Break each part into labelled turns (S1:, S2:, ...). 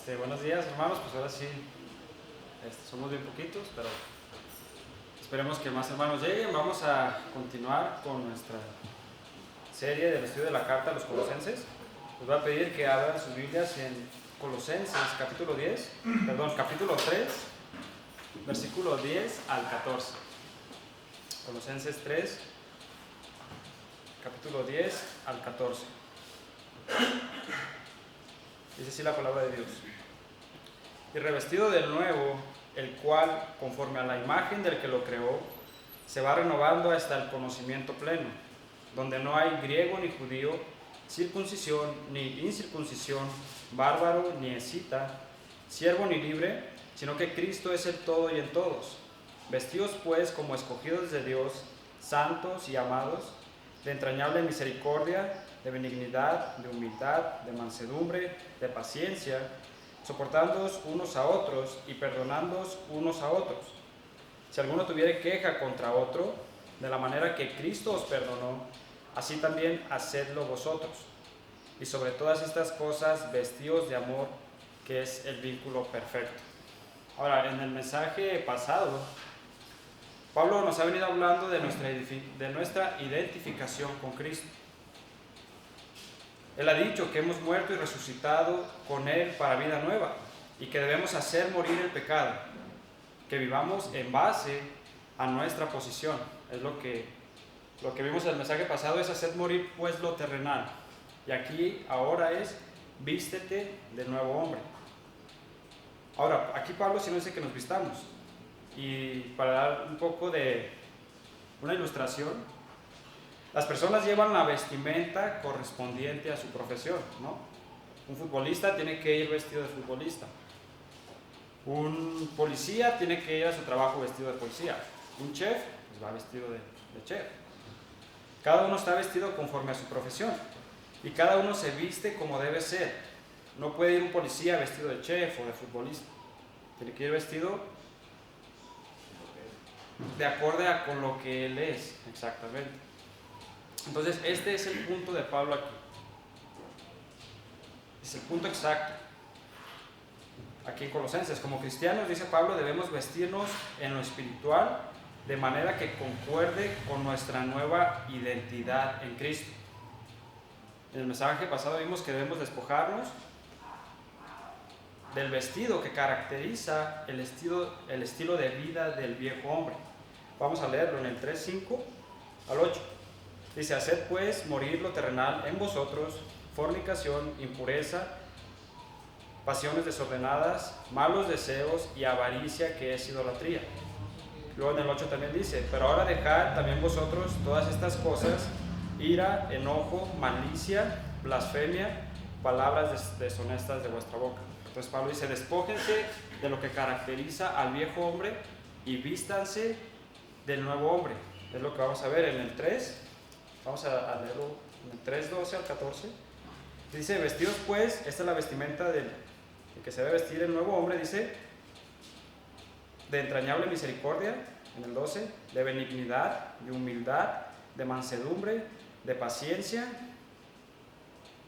S1: Buenos días, hermanos. Pues ahora sí, somos bien poquitos, pero esperemos que más hermanos lleguen. Vamos a continuar con nuestra serie del estudio de la carta a los Colosenses. Les voy a pedir que abran sus Biblias en Colosenses capítulo 3, versículo 10 al 14. Colosenses 3, capítulo 10 al 14. Dice así la palabra de Dios: y revestido del nuevo, el cual, conforme a la imagen del que lo creó, se va renovando hasta el conocimiento pleno, donde no hay griego ni judío, circuncisión ni incircuncisión, bárbaro ni escita, siervo ni libre, sino que Cristo es el todo y en todos. Vestidos pues como escogidos de Dios, santos y amados, de entrañable misericordia, de benignidad, de humildad, de mansedumbre, de paciencia, soportándoos unos a otros y perdonándoos unos a otros. Si alguno tuviere queja contra otro, de la manera que Cristo os perdonó, así también hacedlo vosotros. Y sobre todas estas cosas, vestíos de amor, que es el vínculo perfecto. Ahora, en el mensaje pasado, Pablo nos ha venido hablando de nuestra identificación con Cristo. Él ha dicho que hemos muerto y resucitado con Él para vida nueva y que debemos hacer morir el pecado, que vivamos en base a nuestra posición. Es lo que vimos en el mensaje pasado, es hacer morir pues lo terrenal. Y aquí ahora es vístete de nuevo hombre. Ahora, aquí Pablo sí nos dice que nos vistamos. Y para dar un poco de una ilustración, las personas llevan la vestimenta correspondiente a su profesión, ¿no? Un futbolista tiene que ir vestido de futbolista. Un policía tiene que ir a su trabajo vestido de policía. Un chef pues va vestido de chef. Cada uno está vestido conforme a su profesión y cada uno se viste como debe ser. No puede ir un policía vestido de chef o de futbolista. Tiene que ir vestido de acorde a con lo que él es, exactamente. Entonces, este es el punto de Pablo aquí. Es el punto exacto. Aquí en Colosenses, como cristianos, dice Pablo, debemos vestirnos en lo espiritual de manera que concuerde con nuestra nueva identidad en Cristo. En el mensaje pasado vimos que debemos despojarnos del vestido que caracteriza el estilo de vida del viejo hombre. Vamos a leerlo en el 3:5 al 8. Dice: haced pues morir lo terrenal en vosotros, fornicación, impureza, pasiones desordenadas, malos deseos y avaricia, que es idolatría. Luego en el 8 también dice: pero ahora dejad también vosotros todas estas cosas: ira, enojo, malicia, blasfemia, palabras deshonestas de vuestra boca. Entonces Pablo dice: despójense de lo que caracteriza al viejo hombre y vístanse del nuevo hombre. Es lo que vamos a ver en el 3. Vamos a leerlo en el 3:12 al 14. Dice: vestidos pues, esta es la vestimenta del que se debe vestir el nuevo hombre, dice, de entrañable misericordia, en el 12, de benignidad, de humildad, de mansedumbre, de paciencia.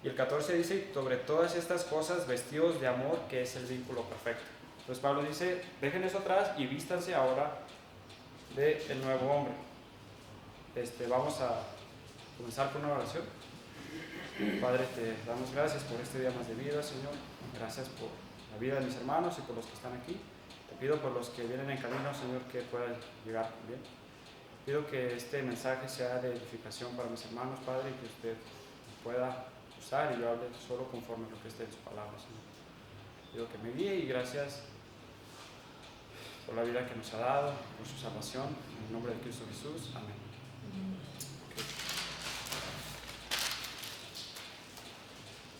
S1: Y el 14 dice: sobre todas estas cosas, vestidos de amor, que es el vínculo perfecto. Entonces Pablo dice: dejen eso atrás y vístanse ahora del nuevo hombre. Vamos a comenzar con una oración. Padre, te damos gracias por este día más de vida, Señor. Gracias por la vida de mis hermanos y por los que están aquí. Te pido por los que vienen en camino, Señor, que puedan llegar bien. Pido que este mensaje sea de edificación para mis hermanos, Padre, y que usted pueda usar y yo hable solo conforme a lo que esté en su palabra, Señor. Pido que me guíe y gracias por la vida que nos ha dado, por su salvación. En el nombre de Cristo Jesús. Amén.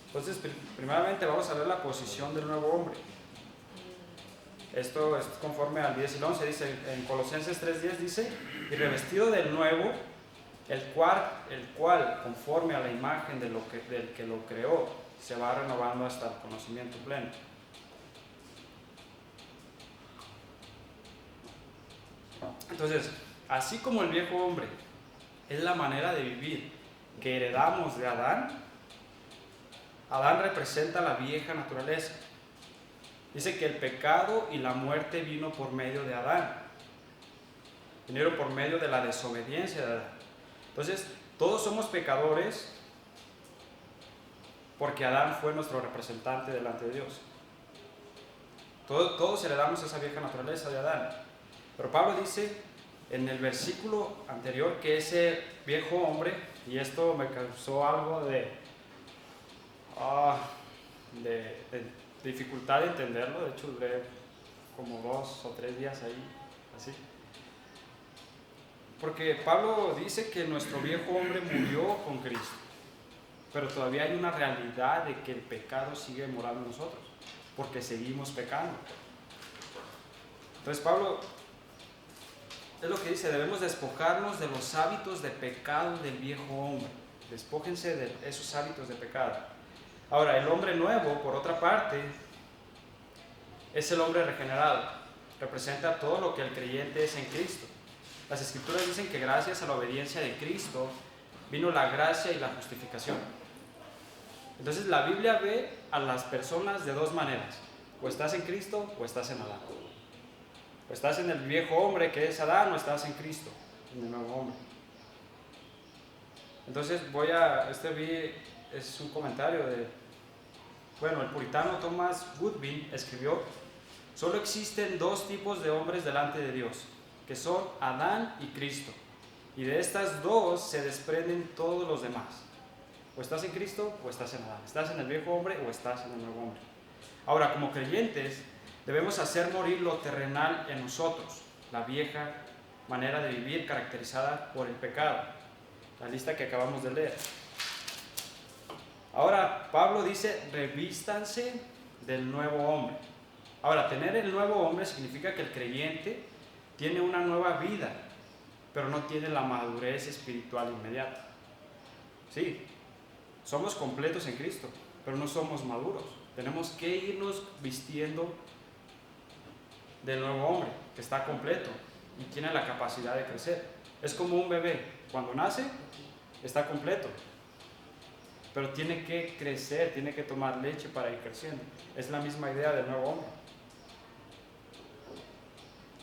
S1: Entonces, primeramente vamos a ver la posición del nuevo hombre. Esto es conforme al 10 y el 11. Dice en Colosenses 3:10, dice: y revestido del nuevo, el cual conforme a la imagen del que lo creó, se va renovando hasta el conocimiento pleno. Entonces, así como el viejo hombre es la manera de vivir que heredamos de Adán, Adán representa la vieja naturaleza. Dice que el pecado y la muerte vino por medio de Adán. Vinieron por medio de la desobediencia de Adán. Entonces, todos somos pecadores porque Adán fue nuestro representante delante de Dios. Todos heredamos esa vieja naturaleza de Adán. Pero Pablo dice en el versículo anterior que ese viejo hombre, y esto me causó algo de dificultad de entenderlo, de hecho duré como 2 o 3 días ahí, así. Porque Pablo dice que nuestro viejo hombre murió con Cristo, pero todavía hay una realidad de que el pecado sigue morando en nosotros, porque seguimos pecando. Entonces Pablo es lo que dice, debemos despojarnos de los hábitos de pecado del viejo hombre. Despójense de esos hábitos de pecado. Ahora, el hombre nuevo, por otra parte, es el hombre regenerado. Representa todo lo que el creyente es en Cristo. Las Escrituras dicen que gracias a la obediencia de Cristo vino la gracia y la justificación. Entonces la Biblia ve a las personas de dos maneras. O estás en Cristo o estás en Adán. O estás en el viejo hombre que es Adán o estás en Cristo, en el nuevo hombre. Entonces es un comentario el puritano Thomas Goodwin escribió: solo existen dos tipos de hombres delante de Dios, que son Adán y Cristo, y de estas dos se desprenden todos los demás. O estás en Cristo o estás en Adán, estás en el viejo hombre o estás en el nuevo hombre. Ahora, como creyentes, debemos hacer morir lo terrenal en nosotros, la vieja manera de vivir caracterizada por el pecado, la lista que acabamos de leer. Ahora, Pablo dice, revístanse del nuevo hombre. Ahora, tener el nuevo hombre significa que el creyente tiene una nueva vida, pero no tiene la madurez espiritual inmediata. Sí, somos completos en Cristo, pero no somos maduros. Tenemos que irnos vistiendo del nuevo hombre, que está completo y tiene la capacidad de crecer. Es como un bebé, cuando nace, está completo, pero tiene que crecer, tiene que tomar leche para ir creciendo. Es la misma idea del nuevo hombre.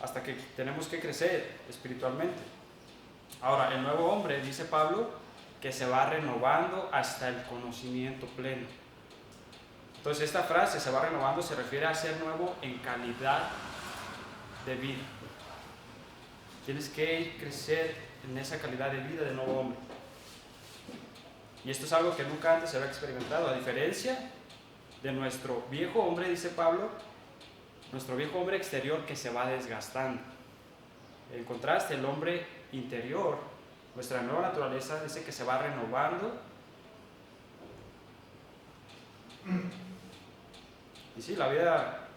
S1: Hasta que tenemos que crecer espiritualmente. Ahora, el nuevo hombre, dice Pablo, que se va renovando hasta el conocimiento pleno. Entonces, esta frase, se va renovando, se refiere a ser nuevo en calidad de vida. Tienes que crecer en esa calidad de vida del nuevo hombre. Y esto es algo que nunca antes se había experimentado. A diferencia de nuestro viejo hombre, dice Pablo, nuestro viejo hombre exterior que se va desgastando. En contraste, el hombre interior, nuestra nueva naturaleza, dice que se va renovando. Y sí, la vida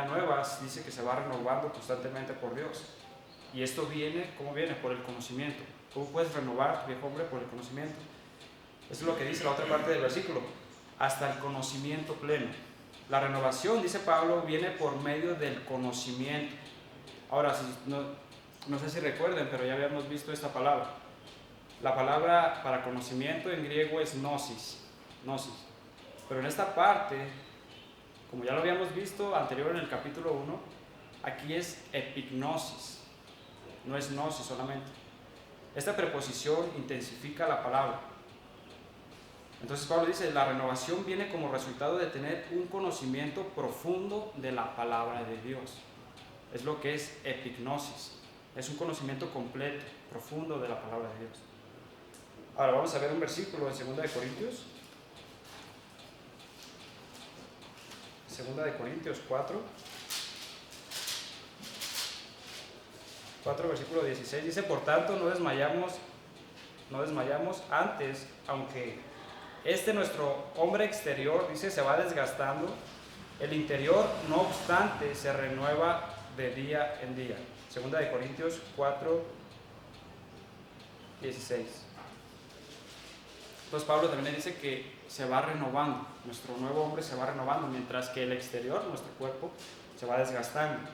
S1: nueva dice que se va renovando constantemente por Dios. Y esto viene, ¿cómo viene? Por el conocimiento. ¿Cómo puedes renovar tu viejo hombre? Por el conocimiento. Eso es lo que dice la otra parte del versículo. Hasta el conocimiento pleno. La renovación, dice Pablo, viene por medio del conocimiento. Ahora, no sé si recuerden, pero ya habíamos visto esta palabra. La palabra para conocimiento en griego es gnosis. Pero en esta parte, como ya lo habíamos visto anterior en el capítulo 1, aquí es epignosis. No es gnosis solamente. Esta preposición intensifica la palabra. Entonces Pablo dice, la renovación viene como resultado de tener un conocimiento profundo de la palabra de Dios. Es lo que es epignosis. Es un conocimiento completo, profundo de la palabra de Dios. Ahora vamos a ver un versículo en 2 de Corintios. 2 de Corintios 4, versículo 16, dice, por tanto no desmayamos antes, aunque nuestro hombre exterior, dice, se va desgastando, el interior, no obstante, se renueva de día en día. 2 de Corintios 4, 16. Entonces Pablo también dice que se va renovando, nuestro nuevo hombre se va renovando, mientras que el exterior, nuestro cuerpo, se va desgastando.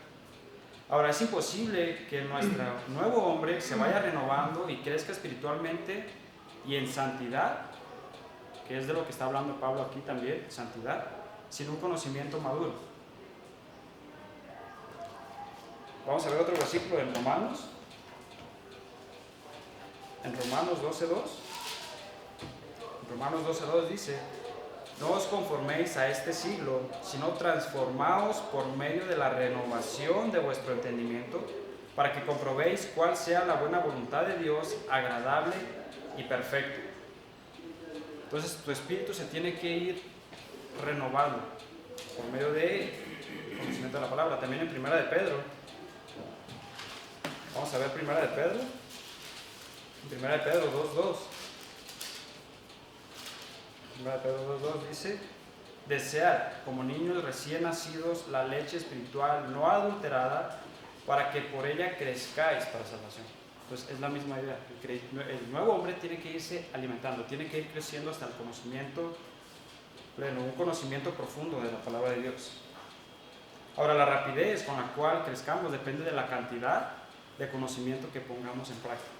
S1: Ahora, es imposible que nuestro nuevo hombre se vaya renovando y crezca espiritualmente y en santidad, que es de lo que está hablando Pablo aquí también, santidad, sin un conocimiento maduro. Vamos a ver otro versículo en Romanos. En Romanos 12:2. Romanos 12:2 dice: no os conforméis a este siglo, sino transformaos por medio de la renovación de vuestro entendimiento, para que comprobéis cuál sea la buena voluntad de Dios, agradable y perfecto. Entonces tu espíritu se tiene que ir renovando por medio del conocimiento de la palabra. También en Primera de Pedro, vamos a ver Primera de Pedro. En Primera de Pedro 2:2. Primera de Pedro 2:2 dice: desead como niños recién nacidos la leche espiritual no adulterada, para que por ella crezcáis para salvación. Pues es la misma idea. El nuevo hombre tiene que irse alimentando, tiene que ir creciendo hasta el conocimiento pleno, un conocimiento profundo de la palabra de Dios. Ahora, la rapidez con la cual crezcamos depende de la cantidad de conocimiento que pongamos en práctica.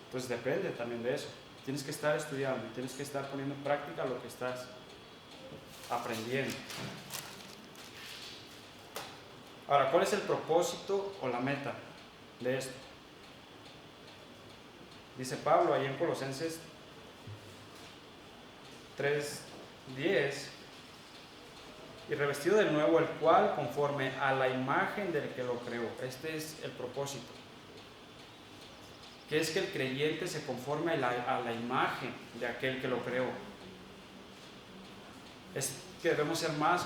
S1: Entonces depende también de eso. Tienes que estar estudiando, tienes que estar poniendo en práctica lo que estás aprendiendo. Ahora, ¿cuál es el propósito o la meta de esto? Dice Pablo ahí en Colosenses 3:10: y revestido de nuevo, el cual conforme a la imagen del que lo creó. Este es el propósito, que es que el creyente se conforme a la imagen de aquel que lo creó. Es que debemos ser más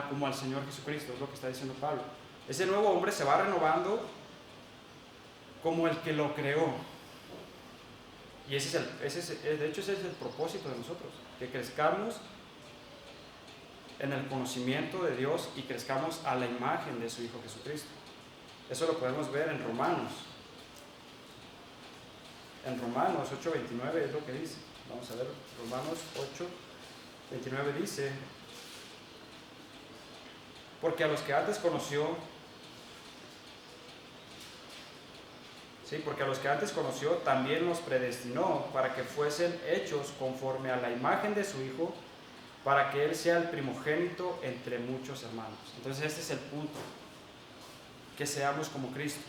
S1: como al Señor Jesucristo, es lo que está diciendo Pablo. Ese nuevo hombre se va renovando como el que lo creó. Y de hecho ese es el propósito de nosotros, que crezcamos en el conocimiento de Dios y crezcamos a la imagen de su Hijo Jesucristo. Eso lo podemos ver en Romanos. En Romanos 8:29 es lo que dice. Vamos a ver, Romanos 8:29 dice: porque a los que antes conoció, también los predestinó para que fuesen hechos conforme a la imagen de su Hijo, para que Él sea el primogénito entre muchos hermanos. Entonces este es el punto, que seamos como Cristo.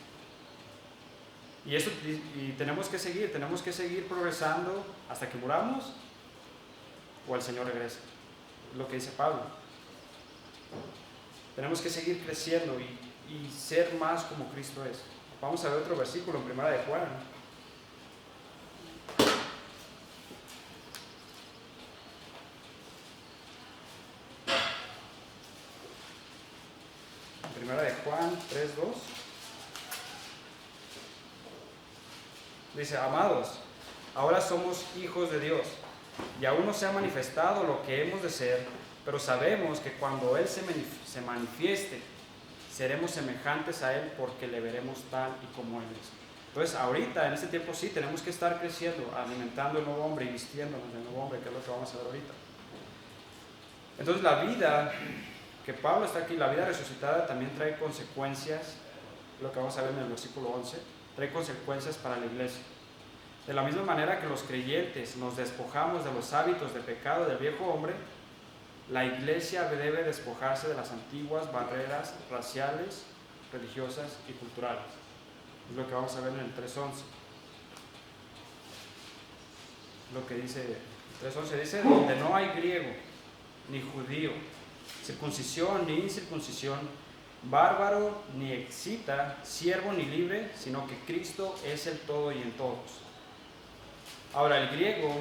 S1: Y tenemos que seguir progresando hasta que muramos o el Señor regrese. Es lo que dice Pablo. Tenemos que seguir creciendo y ser más como Cristo es. Vamos a ver otro versículo en Primera de Juan. En Primera de Juan 3:2. Dice: amados, ahora somos hijos de Dios, y aún no se ha manifestado lo que hemos de ser, pero sabemos que cuando Él se manifieste, seremos semejantes a Él, porque le veremos tal y como Él es. Entonces ahorita, en este tiempo sí, tenemos que estar creciendo, alimentando el nuevo hombre y vistiéndonos del nuevo hombre, que es lo que vamos a ver ahorita. Entonces la vida, que Pablo está aquí, la vida resucitada también trae consecuencias, lo que vamos a ver en el versículo 11, trae consecuencias para la iglesia. De la misma manera que los creyentes nos despojamos de los hábitos de pecado del viejo hombre, la iglesia debe despojarse de las antiguas barreras raciales, religiosas y culturales. Es lo que vamos a ver en el 3:11. Lo que dice, 3:11 dice: donde no hay griego ni judío, circuncisión ni incircuncisión, bárbaro ni excita, siervo ni libre, sino que Cristo es el todo y en todos. Ahora, el griego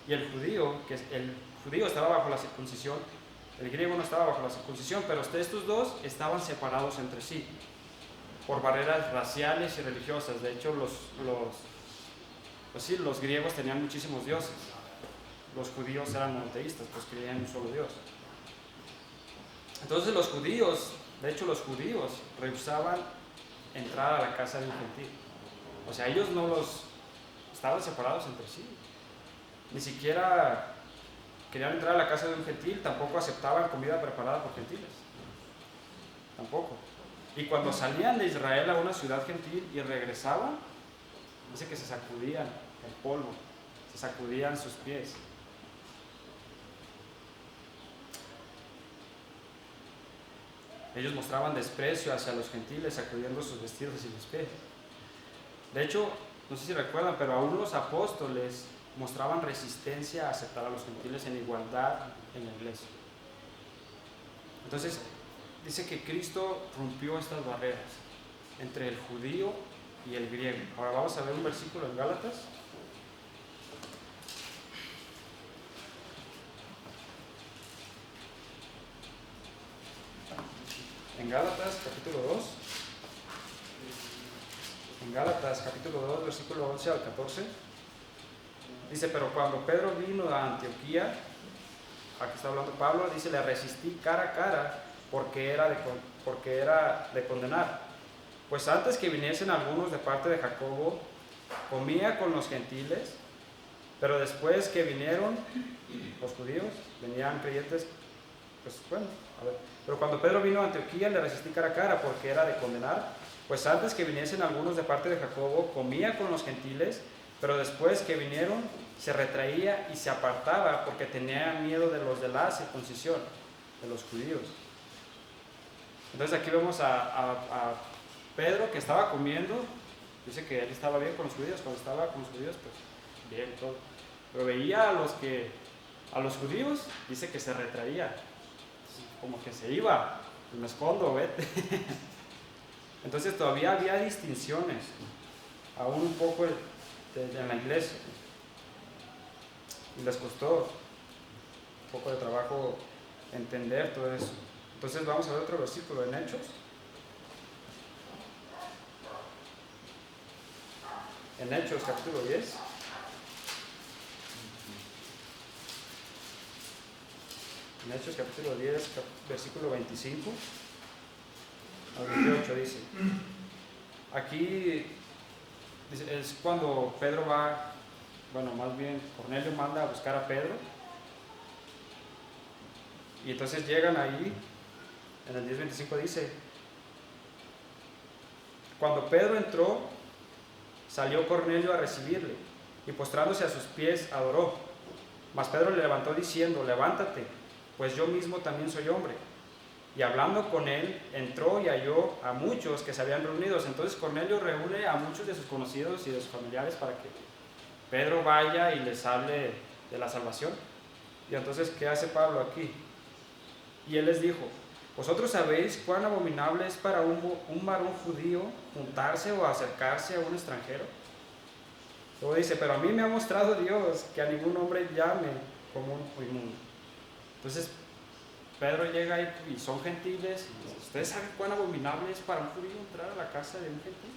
S1: y el judío, el judío estaba bajo la circuncisión, el griego no estaba bajo la circuncisión, pero estos dos estaban separados entre sí por barreras raciales y religiosas. De hecho, los griegos tenían muchísimos dioses. Los judíos eran monoteístas, pues creían en un solo Dios. Entonces los judíos rehusaban entrar a la casa de un gentil. O sea, ellos estaban separados entre sí. Ni siquiera querían entrar a la casa de un gentil, tampoco aceptaban comida preparada por gentiles. Tampoco. Y cuando salían de Israel a una ciudad gentil y regresaban, dice que se sacudían el polvo, se sacudían sus pies. Ellos mostraban desprecio hacia los gentiles, sacudiendo sus vestidos y los pies. De hecho, no sé si recuerdan, pero aún los apóstoles mostraban resistencia a aceptar a los gentiles en igualdad en la iglesia. Entonces, dice que Cristo rompió estas barreras entre el judío y el griego. Ahora vamos a ver un versículo en Gálatas. En Gálatas capítulo 2. En Gálatas capítulo 2, versículo 11 al 14. Dice, pero cuando Pedro vino a Antioquía, aquí está hablando Pablo, dice, le resistí cara a cara porque era de condenar. Pues antes que viniesen algunos de parte de Jacobo, comía con los gentiles, pero después que vinieron los judíos, venían creyentes, pues bueno, a ver. Pero cuando Pedro vino a Antioquía, le resistí cara a cara porque era de condenar. Pues antes que viniesen algunos de parte de Jacobo, comía con los gentiles, pero después que vinieron, se retraía y se apartaba porque tenía miedo de los de la circuncisión, de los judíos. Entonces aquí vemos a Pedro que estaba comiendo, dice que él estaba bien con los judíos, cuando estaba con los judíos, pues bien, todo. Pero veía a los judíos, dice que se retraía, como que se iba, me escondo, vete. Entonces todavía había distinciones, aún un poco en la iglesia. Y les costó un poco de trabajo entender todo eso. Entonces vamos a ver otro versículo en Hechos. En Hechos capítulo 10. En Hechos capítulo 10, versículo 25 al 28 dice. Aquí es cuando Pedro va, bueno, más bien Cornelio manda a buscar a Pedro. Y entonces llegan ahí, en el 10:25 dice, cuando Pedro entró, salió Cornelio a recibirle, y postrándose a sus pies adoró. Mas Pedro le levantó diciendo, levántate, pues yo mismo también soy hombre. Y hablando con él, entró y halló a muchos que se habían reunido. Entonces Cornelio reúne a muchos de sus conocidos y de sus familiares para que Pedro vaya y les hable de la salvación. Y entonces, ¿qué hace Pablo aquí? Y él les dijo, vosotros sabéis cuán abominable es para un varón judío juntarse o acercarse a un extranjero. Luego dice, pero a mí me ha mostrado Dios que a ningún hombre llame común o inmundo. Entonces Pedro llega ahí y son gentiles. Y dice, ¿ustedes saben cuán abominable es para un judío entrar a la casa de un gentil?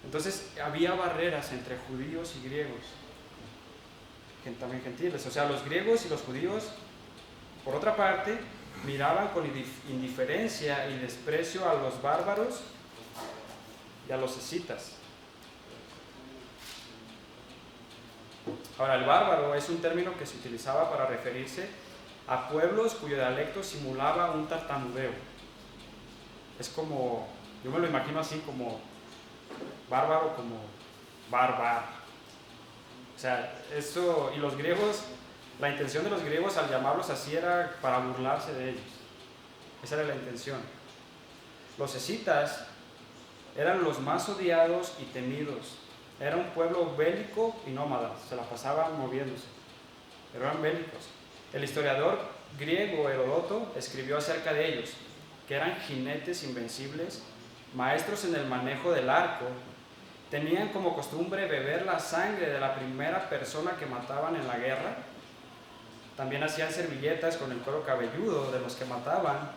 S1: Entonces había barreras entre judíos y griegos, también gentiles. O sea, los griegos y los judíos, por otra parte, miraban con indiferencia y desprecio a los bárbaros y a los escitas. Ahora, el bárbaro es un término que se utilizaba para referirse a pueblos cuyo dialecto simulaba un tartamudeo. Es como, yo me lo imagino así como bárbaro, como barbar. O sea, eso, y los griegos, la intención de los griegos al llamarlos así era para burlarse de ellos. Esa era la intención. Los escitas eran los más odiados y temidos. Era un pueblo bélico y nómada, se la pasaban moviéndose, pero eran bélicos. El historiador griego Heródoto escribió acerca de ellos, que eran jinetes invencibles, maestros en el manejo del arco, tenían como costumbre beber la sangre de la primera persona que mataban en la guerra, también hacían servilletas con el cuero cabelludo de los que mataban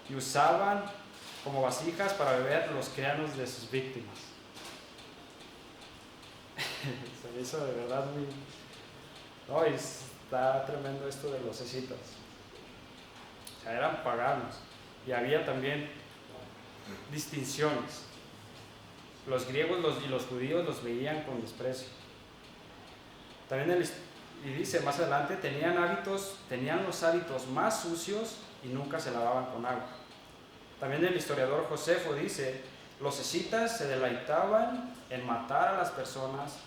S1: y usaban como vasijas para beber los cráneos de sus víctimas. Se me hizo de verdad muy... No, está tremendo esto de los escitas. O sea, eran paganos. Y había también distinciones. Los griegos y los judíos los veían con desprecio. También y dice más adelante, tenían los hábitos más sucios y nunca se lavaban con agua. También el historiador Josefo dice, los escitas se deleitaban en matar a las personas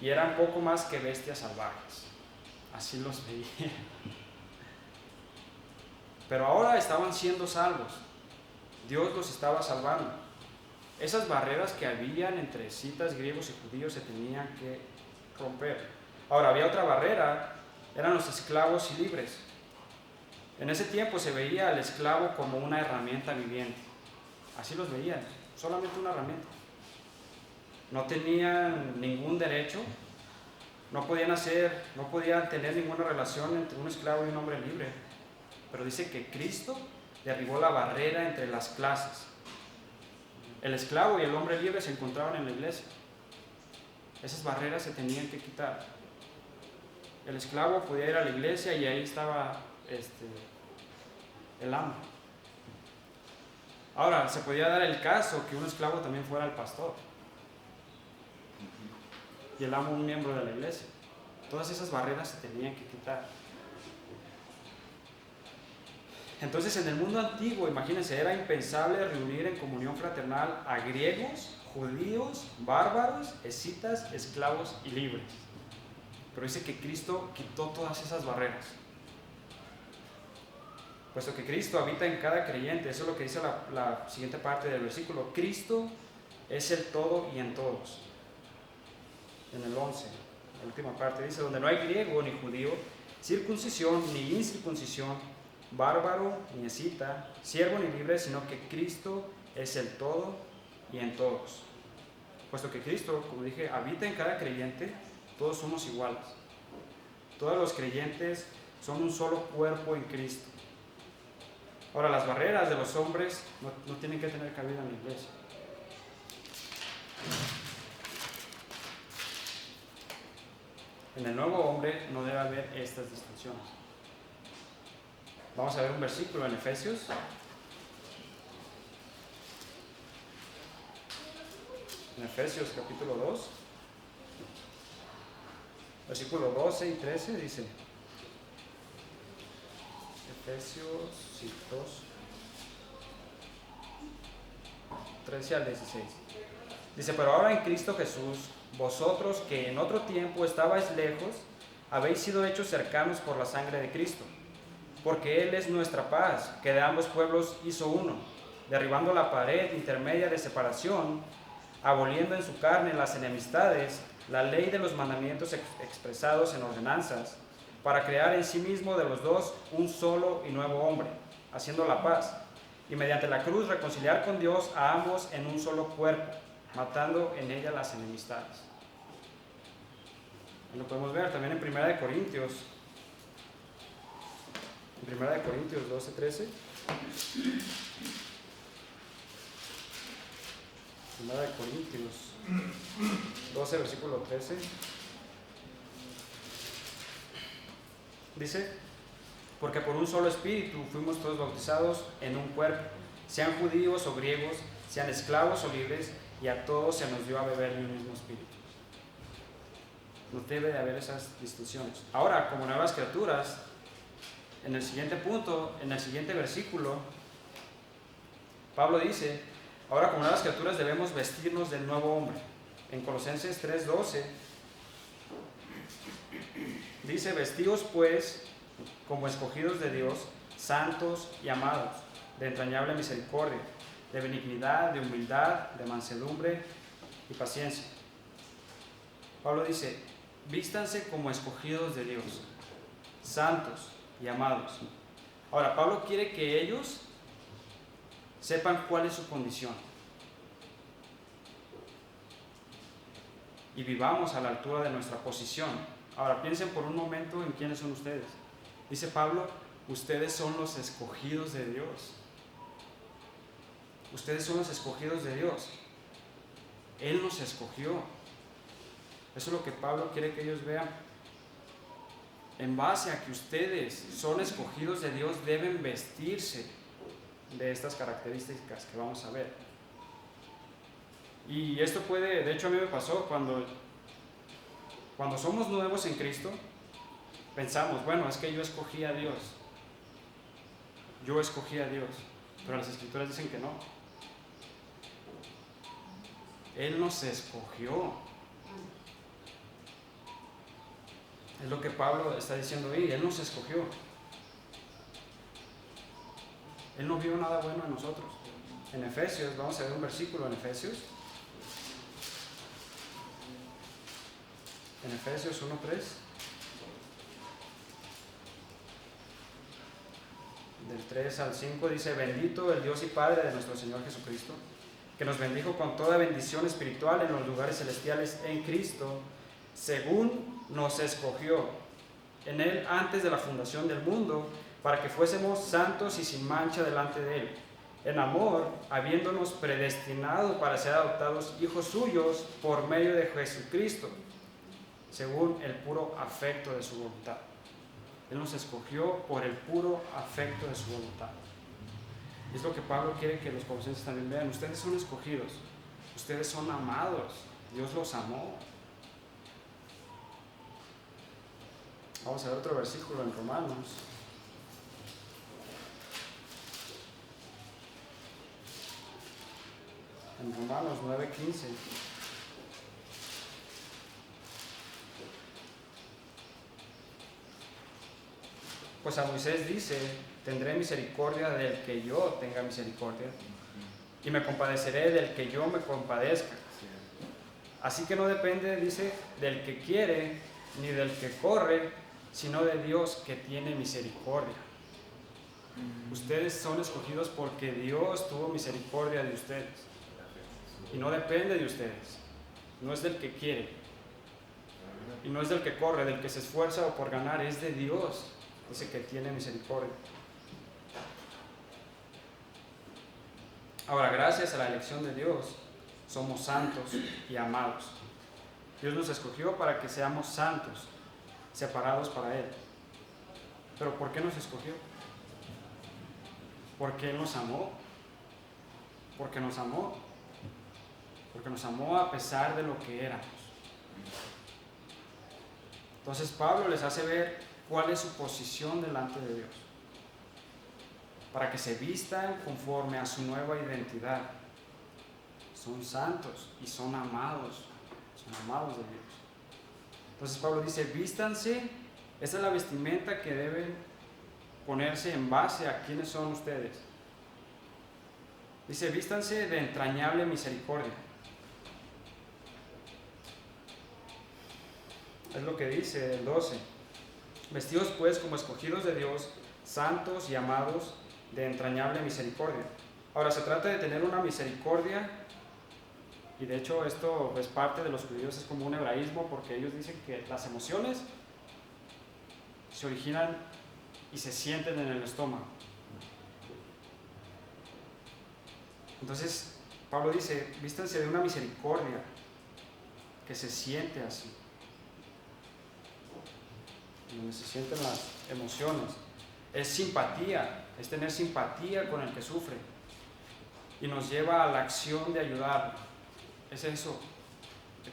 S1: y eran poco más que bestias salvajes. Así los veían. pero ahora estaban siendo salvos. Dios los estaba salvando. Esas barreras que habían entre escitas, griegos y judíos se tenían que romper. Ahora, había otra barrera, eran los esclavos y libres. En ese tiempo se veía al esclavo como una herramienta viviente. Así los veían, solamente una herramienta. No tenían ningún derecho, no podían tener ninguna relación entre un esclavo y un hombre libre. Pero dice que Cristo derribó la barrera entre las clases. El esclavo y el hombre libre se encontraban en la iglesia. Esas barreras se tenían que quitar. El esclavo podía ir a la iglesia y ahí estaba el amo. Ahora, se podía dar el caso que un esclavo también fuera el pastor y el amo un miembro de la iglesia. Todas esas barreras se tenían que quitar. Entonces, en el mundo antiguo, imagínense, era impensable reunir en comunión fraternal a griegos, judíos, bárbaros, escitas, esclavos y libres. Pero dice que Cristo quitó todas esas barreras. Puesto que Cristo habita en cada creyente, eso es lo que dice la siguiente parte del versículo. Cristo es el todo y en todos. En el 11, la última parte, dice, donde no hay griego ni judío, circuncisión ni incircuncisión, bárbaro ni escita, siervo ni libre, sino que Cristo es el todo y en todos. Puesto que Cristo, como dije, habita en cada creyente, todos somos iguales. Todos los creyentes son un solo cuerpo en Cristo. Ahora, las barreras de los hombres no tienen que tener cabida en la iglesia. En el nuevo hombre no debe haber estas distinciones. Vamos a ver un versículo en Efesios. En Efesios capítulo 2, versículos 12 y 13 dice. Efesios 2, 13 al 16. Dice, pero ahora en Cristo Jesús, vosotros que en otro tiempo estabais lejos, habéis sido hechos cercanos por la sangre de Cristo, porque Él es nuestra paz, que de ambos pueblos hizo uno, derribando la pared intermedia de separación, aboliendo en su carne las enemistades, la ley de los mandamientos expresados en ordenanzas, para crear en sí mismo de los dos un solo y nuevo hombre, haciendo la paz, y mediante la cruz reconciliar con Dios a ambos en un solo cuerpo, matando en ella las enemistades. Lo podemos ver también en 1 Corintios. En 1 Corintios 12, 13. 1 Corintios 12, versículo 13. Dice, porque por un solo espíritu fuimos todos bautizados en un cuerpo, sean judíos o griegos, sean esclavos o libres, y a todos se nos dio a beber de un mismo espíritu. No debe de haber esas distinciones. Ahora, como nuevas criaturas, en el siguiente punto, en el siguiente versículo, Pablo dice, ahora como nuevas criaturas debemos vestirnos del nuevo hombre. En Colosenses 3:12 dice, vestíos pues como escogidos de Dios, santos y amados, de entrañable misericordia, de benignidad, de humildad, de mansedumbre y paciencia. Pablo dice, vístanse como escogidos de Dios, santos y amados. Ahora, Pablo quiere que ellos sepan cuál es su condición y vivamos a la altura de nuestra posición. Ahora, piensen por un momento en quiénes son ustedes. Dice Pablo, ustedes son los escogidos de Dios. Ustedes son los escogidos de Dios. Él nos escogió. Eso es lo que Pablo quiere que ellos vean. En base a que ustedes son escogidos de Dios, deben vestirse de estas características que vamos a ver. Y esto puede, de hecho a mí me pasó cuando somos nuevos en Cristo, pensamos, bueno, es que yo escogí a Dios. Yo escogí a Dios. Pero las Escrituras dicen que no. Él nos escogió. Es lo que Pablo está diciendo ahí. Él nos escogió. Él no vio nada bueno en nosotros. En Efesios, vamos a ver un versículo en Efesios. En Efesios 1:3. Del 3 al 5 dice: bendito el Dios y Padre de nuestro Señor Jesucristo, que nos bendijo con toda bendición espiritual en los lugares celestiales en Cristo, según nos escogió en Él antes de la fundación del mundo, para que fuésemos santos y sin mancha delante de Él, en amor, habiéndonos predestinado para ser adoptados hijos suyos por medio de Jesucristo, según el puro afecto de su voluntad. Él nos escogió por el puro afecto de su voluntad. Es lo que Pablo quiere que los colosenses también vean. Ustedes son escogidos, ustedes son amados, Dios los amó. Vamos a ver otro versículo en Romanos. En Romanos 9:15. Pues a Moisés dice: tendré misericordia del que yo tenga misericordia, y me compadeceré del que yo me compadezca. Así que no depende, dice, del que quiere ni del que corre, sino de Dios que tiene misericordia. Ustedes son escogidos porque Dios tuvo misericordia de ustedes, y no depende de ustedes. No es del que quiere, y no es del que corre, del que se esfuerza o por ganar, es de Dios, ese que tiene misericordia. Ahora, gracias a la elección de Dios, somos santos y amados. Dios nos escogió para que seamos santos, separados para Él. ¿Pero por qué nos escogió? Porque Él nos amó. Porque nos amó. Porque nos amó a pesar de lo que éramos. Entonces Pablo les hace ver cuál es su posición delante de Dios, para que se vistan conforme a su nueva identidad. Son santos y son amados de Dios. Entonces Pablo dice: vístanse, esa es la vestimenta que deben ponerse en base a quiénes son ustedes. Dice: vístanse de entrañable misericordia. Es lo que dice el 12. Vestidos pues como escogidos de Dios, santos y amados, de entrañable misericordia. Ahora, se trata de tener una misericordia, y de hecho esto es parte de los judíos, es como un hebraísmo, porque ellos dicen que las emociones se originan y se sienten en el estómago. Entonces Pablo dice: vístanse de una misericordia que se siente así, donde se sienten las emociones. Es simpatía, es tener simpatía con el que sufre, y nos lleva a la acción de ayudarlo. Es eso,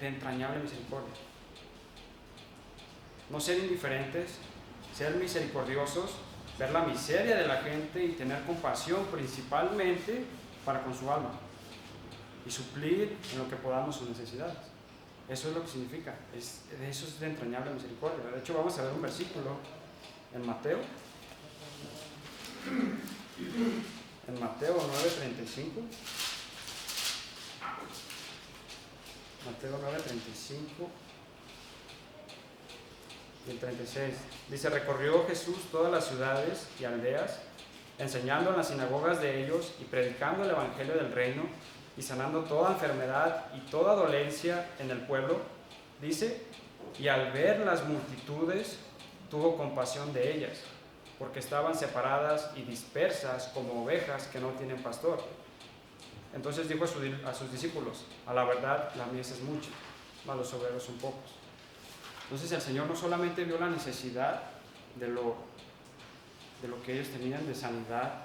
S1: de entrañable misericordia. No ser indiferentes, ser misericordiosos, ver la miseria de la gente y tener compasión principalmente para con su alma, y suplir en lo que podamos sus necesidades. Eso es lo que significa, eso es de entrañable misericordia. De hecho, vamos a ver un versículo en Mateo. En Mateo 9:35. Mateo 9:35 y el 36. Dice: recorrió Jesús todas las ciudades y aldeas, enseñando en las sinagogas de ellos y predicando el evangelio del reino, y sanando toda enfermedad y toda dolencia en el pueblo. Dice: y al ver las multitudes, tuvo compasión de ellas, porque estaban separadas y dispersas como ovejas que no tienen pastor. Entonces dijo a sus discípulos: a la verdad, la mies es mucha, mas los obreros son pocos. Entonces el Señor no solamente vio la necesidad de lo que ellos tenían de sanidad,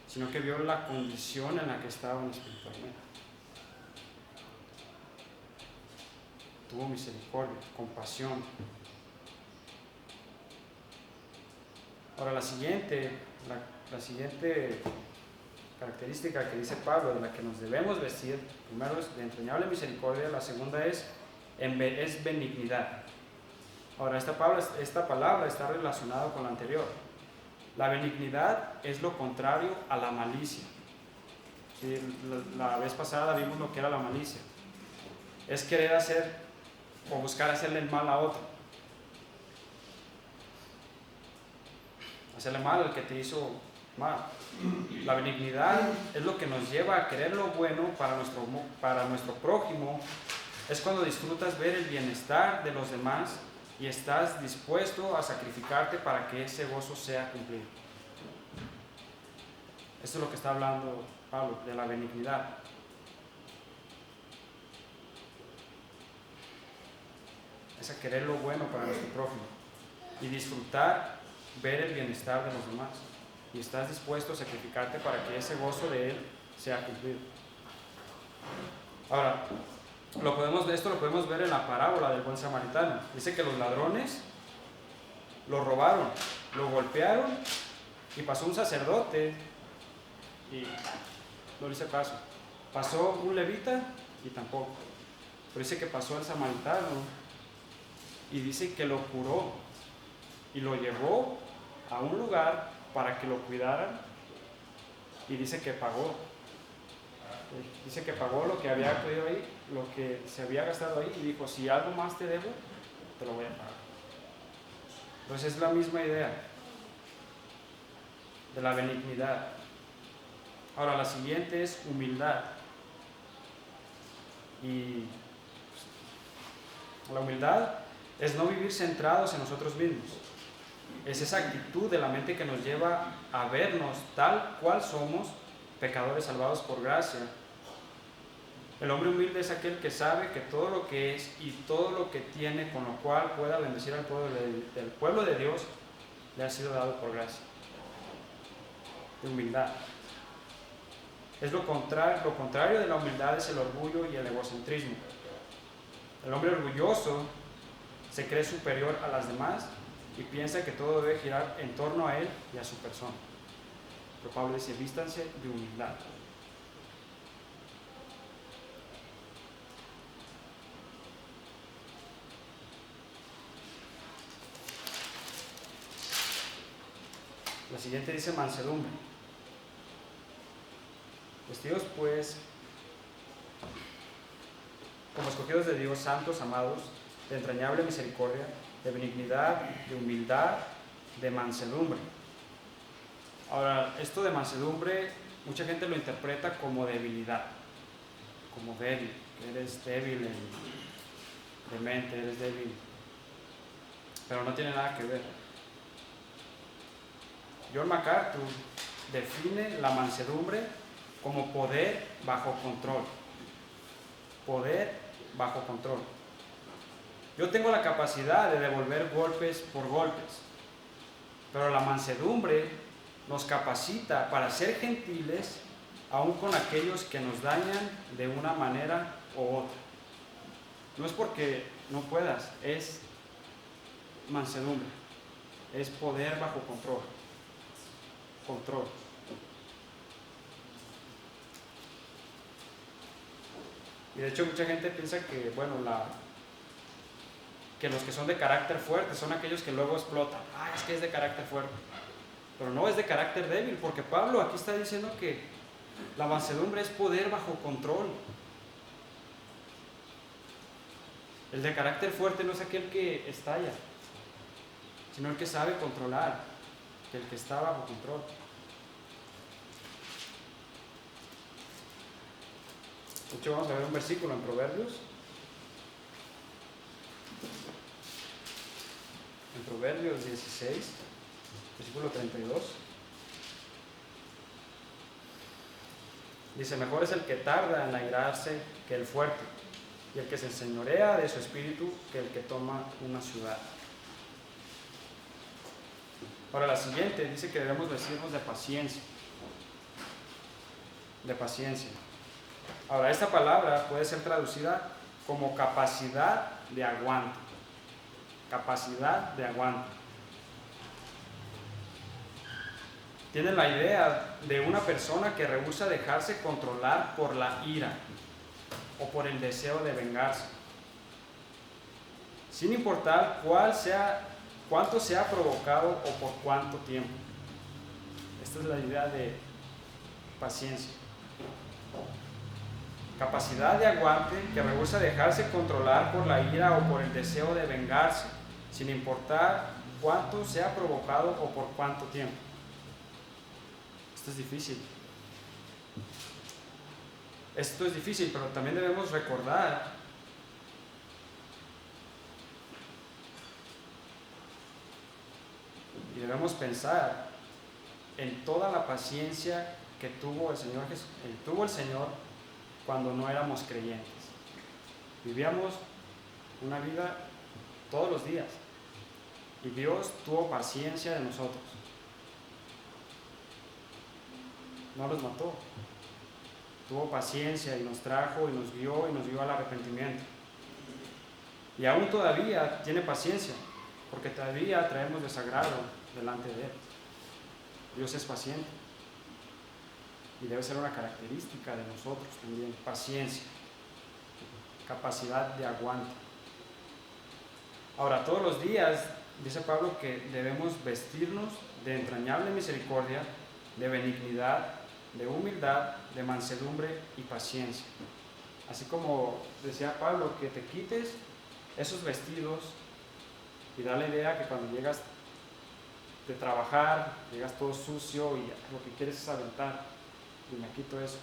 S1: sino que vio la condición en la que estaban espiritualmente. Tuvo misericordia, compasión. Ahora la siguiente característica que dice Pablo, de la que nos debemos vestir, primero es de entrañable misericordia, la segunda es benignidad. Ahora esta palabra está relacionada con la anterior. La benignidad es lo contrario a la malicia. Sí, la vez pasada vimos lo que era la malicia. Es querer hacer o buscar hacerle el mal a otro. Hacerle mal al que te hizo mal. La benignidad es lo que nos lleva a querer lo bueno para nuestro prójimo. Es cuando disfrutas ver el bienestar de los demás y estás dispuesto a sacrificarte para que ese gozo sea cumplido. Esto es lo que está hablando Pablo, de la benignidad. Es a querer lo bueno para nuestro prójimo y disfrutar ver el bienestar de los demás. Y estás dispuesto a sacrificarte para que ese gozo de él sea cumplido. Ahora, esto lo podemos ver en la parábola del buen samaritano. Dice que los ladrones lo robaron, lo golpearon y pasó un sacerdote y no le hice caso. Pasó un levita y tampoco. Pero dice que pasó el samaritano y dice que lo curó y lo llevó a un lugar para que lo cuidaran y dice que pagó. Dice que pagó lo que había acudido ahí, lo que se había gastado ahí, y dijo, si algo más te debo, te lo voy a pagar. Entonces es la misma idea de la benignidad. Ahora la siguiente es humildad. Y la humildad es no vivir centrados en nosotros mismos. Es esa actitud de la mente que nos lleva a vernos tal cual somos, pecadores salvados por gracia. El hombre humilde es aquel que sabe que todo lo que es y todo lo que tiene con lo cual pueda bendecir al pueblo de Dios le ha sido dado por gracia. De humildad. Es lo contrario de la humildad es el orgullo y el egocentrismo. El hombre orgulloso se cree superior a las demás y piensa que todo debe girar en torno a él y a su persona. Pero Pablo dice, vístanse de humildad. La siguiente dice mansedumbre. Vestidos pues como escogidos de Dios, santos, amados, de entrañable misericordia, de benignidad, de humildad, de mansedumbre. Ahora, esto de mansedumbre, mucha gente lo interpreta como debilidad, como débil, que eres débil de mente, eres débil, pero no tiene nada que ver. John MacArthur define la mansedumbre como poder bajo control. Poder bajo control. Yo tengo la capacidad de devolver golpes por golpes, pero la mansedumbre nos capacita para ser gentiles aun con aquellos que nos dañan de una manera u otra. No es porque no puedas, es mansedumbre, es poder bajo control. Control. Y de hecho mucha gente piensa que, que los que son de carácter fuerte son aquellos que luego explotan. Es que es de carácter fuerte. Pero no, es de carácter débil, porque Pablo aquí está diciendo que la mansedumbre es poder bajo control. El de carácter fuerte no es aquel que estalla, sino el que sabe controlar, el que está bajo control. De hecho, vamos a ver un versículo en Proverbios. En Proverbios 16, versículo 32. Dice, mejor es el que tarda en airarse que el fuerte, y el que se enseñorea de su espíritu que el que toma una ciudad. Ahora la siguiente dice que debemos vestirnos de paciencia. De paciencia. Ahora esta palabra puede ser traducida como capacidad de aguante. Capacidad de aguante. Tiene la idea de una persona que rehúsa dejarse controlar por la ira o por el deseo de vengarse, sin importar cuánto se ha provocado o por cuánto tiempo. Esta es la idea de paciencia. Capacidad de aguante que rehúsa dejarse controlar por la ira o por el deseo de vengarse, sin importar cuánto sea provocado o por cuánto tiempo. Esto es difícil. Esto es difícil, pero también debemos recordar y debemos pensar en toda la paciencia que tuvo el Señor cuando no éramos creyentes. Vivíamos una vida todos los días y Dios tuvo paciencia de nosotros. No los mató. Tuvo paciencia y nos trajo y nos guió al arrepentimiento. Y aún todavía tiene paciencia, porque todavía traemos desagrado delante de Él. Dios es paciente. Y debe ser una característica de nosotros también, paciencia, capacidad de aguante. Ahora, todos los días, dice Pablo, que debemos vestirnos de entrañable misericordia, de benignidad, de humildad, de mansedumbre y paciencia. Así como decía Pablo, que te quites esos vestidos y da la idea que cuando llegas de trabajar, llegas todo sucio y lo que quieres es aventar. Y me quito eso.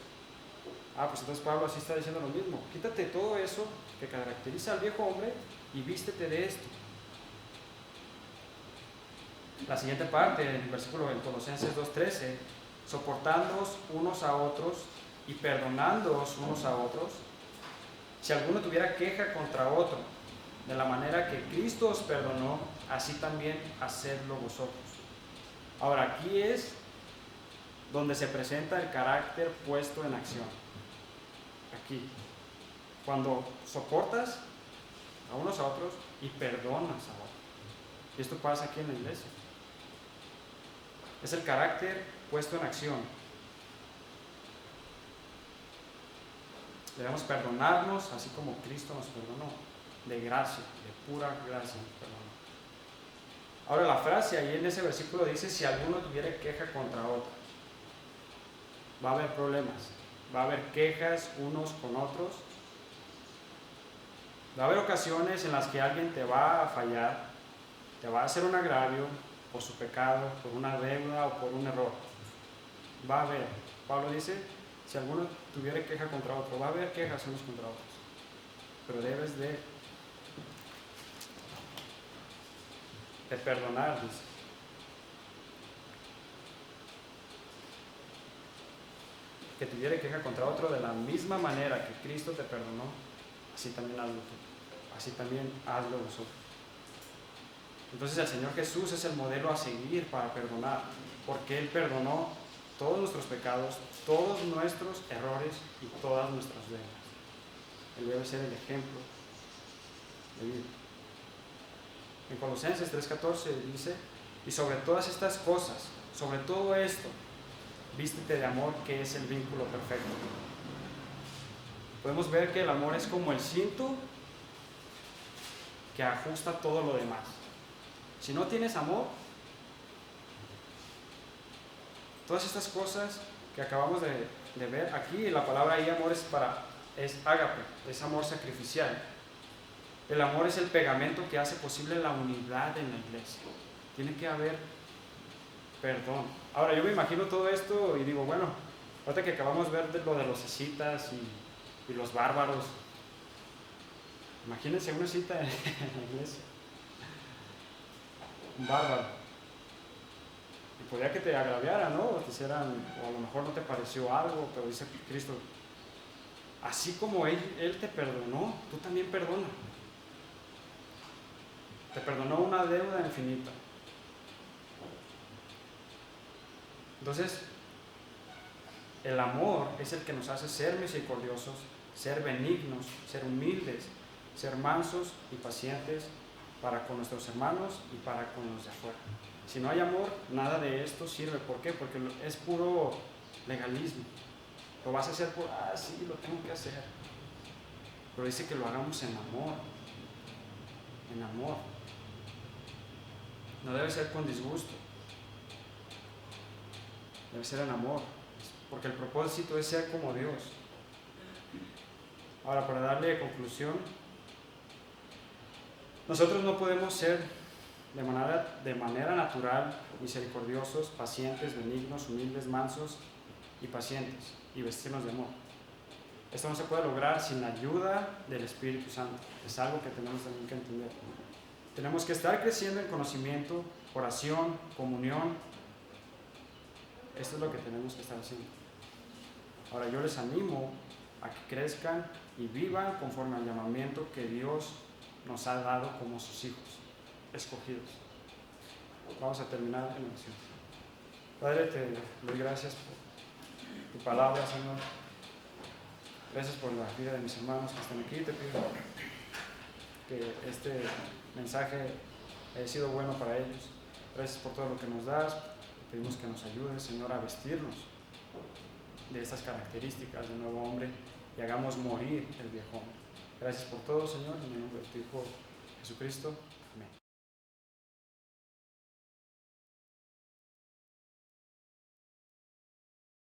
S1: Pues entonces Pablo así está diciendo lo mismo. Quítate todo eso que caracteriza al viejo hombre y vístete de esto. La siguiente parte, el versículo en Colosenses 2:13, soportándoos unos a otros y perdonándoos unos a otros, si alguno tuviera queja contra otro, de la manera que Cristo os perdonó, así también hacedlo vosotros. Ahora, aquí es donde se presenta el carácter puesto en acción. Aquí, cuando soportas a unos a otros y perdonas a otros. Y esto pasa aquí en la iglesia. Es el carácter puesto en acción. Debemos perdonarnos así como Cristo nos perdonó, de gracia, de pura gracia nos perdonó. Ahora la frase ahí en ese versículo dice: si alguno tuviera queja contra otro. Va a haber problemas, va a haber quejas unos con otros, va a haber ocasiones en las que alguien te va a fallar, te va a hacer un agravio por su pecado, por una deuda o por un error. Va a haber. Pablo dice: si alguno tuviera queja contra otro, va a haber quejas unos contra otros, pero debes de perdonar, dice. Que tuviera queja contra otro de la misma manera que Cristo te perdonó, así también hazlo tú, así también hazlo vosotros. Entonces el Señor Jesús es el modelo a seguir para perdonar, porque Él perdonó todos nuestros pecados, todos nuestros errores y todas nuestras deudas. Él debe ser el ejemplo de vida. En Colosenses 3:14 dice: y sobre todas estas cosas, sobre todo esto, vístete de amor, que es el vínculo perfecto. Podemos ver que el amor es como el cinto que ajusta todo lo demás. Si no tienes amor, todas estas cosas que acabamos de ver aquí, la palabra ahí amor es ágape, es amor sacrificial. El amor es el pegamento que hace posible la unidad en la iglesia. Tiene que haber perdón. Ahora yo me imagino todo esto y digo, bueno, ahorita que acabamos de ver lo de los escitas y los bárbaros, imagínense una cita en la iglesia, un bárbaro, y podría que te agraviara, ¿no? O a lo mejor no te pareció algo, pero dice Cristo: así como Él te perdonó, tú también perdona. Te perdonó una deuda infinita. Entonces, el amor es el que nos hace ser misericordiosos, ser benignos, ser humildes, ser mansos y pacientes para con nuestros hermanos y para con los de afuera. Si no hay amor, nada de esto sirve. ¿Por qué? Porque es puro legalismo. Lo vas a hacer por, sí, lo tengo que hacer. Pero dice que lo hagamos en amor. En amor. No debe ser con disgusto. debe ser en amor, porque el propósito es ser como Dios. Ahora, para darle conclusión, nosotros no podemos ser de manera natural misericordiosos, pacientes, benignos, humildes, mansos y pacientes, y vestirnos de amor. Esto no se puede lograr sin la ayuda del Espíritu Santo. Es algo que tenemos también que entender. Tenemos que estar creciendo en conocimiento, oración, comunión. Esto es lo que tenemos que estar haciendo. Ahora, yo les animo a que crezcan y vivan conforme al llamamiento que Dios nos ha dado como sus hijos escogidos. Vamos a terminar en oración. Padre, te doy gracias por tu palabra, Señor. Gracias por la vida de mis hermanos que están aquí. Te pido que este mensaje haya sido bueno para ellos. Gracias por todo lo que nos das. Te pedimos que nos ayudes, Señor, a vestirnos de estas características del nuevo hombre y hagamos morir el viejo hombre. Gracias por todo, Señor, en el nombre de tu Hijo Jesucristo. Amén.